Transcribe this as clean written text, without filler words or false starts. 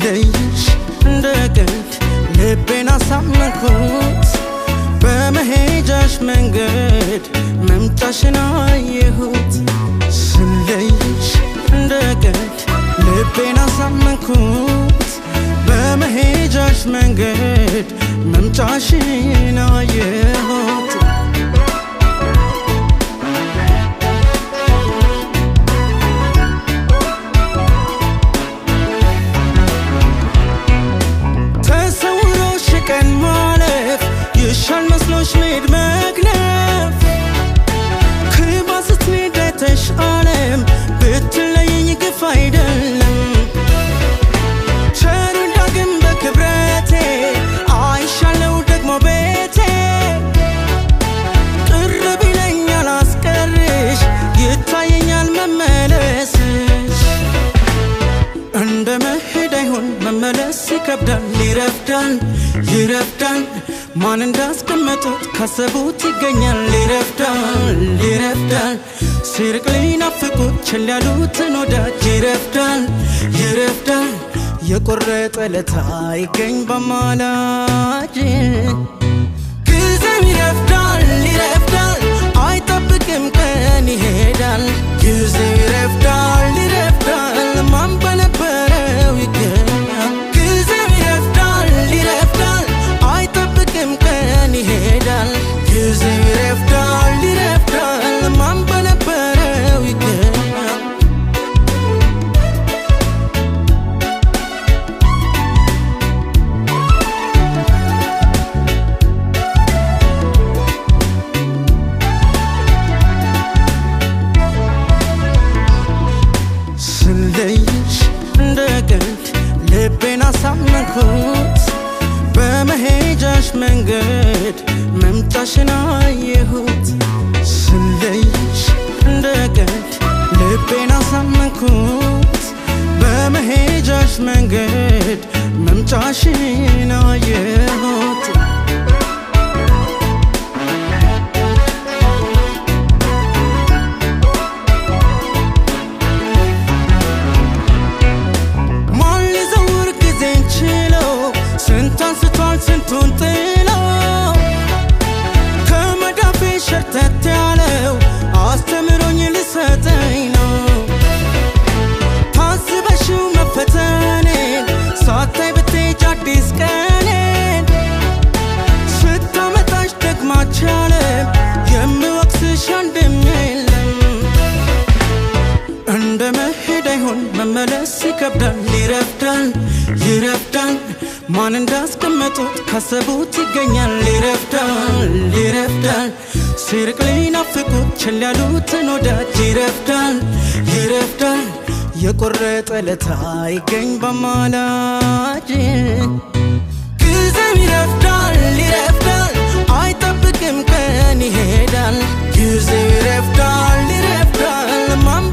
ስለይሽ እንደቀልድ ልቤን አሳመንኩት በመሄጃሽ መንገድ መምጫሽን አየሁት ስለይሽ እንደቀልድ ልቤን አሳመንኩት በመሄጃሽ መንገድ መምጫሽን አየሁት ተሰውሮሽ ቀን ማለፍ ይሻል መስሎሽ መሄድ መክነፍ ክባስት ንደተሽ ዓለም ብትለይኝ ግፍ አይደለም ቸሩ ዳግም በክብረቴ አይሻለው ደግሞ ቤቴ ቅርብ ይለኛል አስቀርሽ ይታየኛል መመለስሽ እንደ መሄድ አይሆን መመለስ ይከብዳል ይረፍዳል ማን እንዳስቀመጡት ካሰቡት ይገኛል ይረፍዳል ሲርቅ ሊናፍቁት ቸል ያሉትን ወዳጅ ይረፍዳል የቆረጠ ለታ ይገኝ በማላጅ ጊዜው ይረፍዳል አይጠብቅም ቀን ይሄዳል ጊዜው ይረፍዳል ማን በነበረው ይገኛል ጊዜው ይረፍዳል አይጠብቅም ቀን ይሄዳል ጊዜው ይረፍዳል ማን በነበረው ይገኛል ስለይሽ እንደቀልድ ልቤን አሳመንኩት በመሄጃሽ መንገድ መምጫሽን አየሁት ስለይሽ እንደቀልድ ልቤን አሳመንኩት በመሄጃሽ መንገድ መምጫሽን አየሁት ስንቱን ጥሎ ከመዳፌ ሸርተት ያለው አስተምሮኝ ልሰጠኝ ነው ታስበሽው መፈተኔን ሳታይ ብትሄጂ አዲስ ቀኔን ስታመጣሽ ደግማች ዓለም የምወቅስሽ አንድም የለም እንደ መሄድ አይሆን መመለስ ይከብዳል ይረፍዳል ማን እንዳስቀመጡት ካሰቡት ይገኛል ይረፍዳል ሲርቅ ሊናፍቁት ቸል ያሉትን ወዳጅ ይረፍዳል የቆረጠ ለታ ይገኝ በማላጅ ጊዜው ይረፍዳል አይጠብቅም ቀን ይሄዳል ጊዜው ይረፍዳል ማን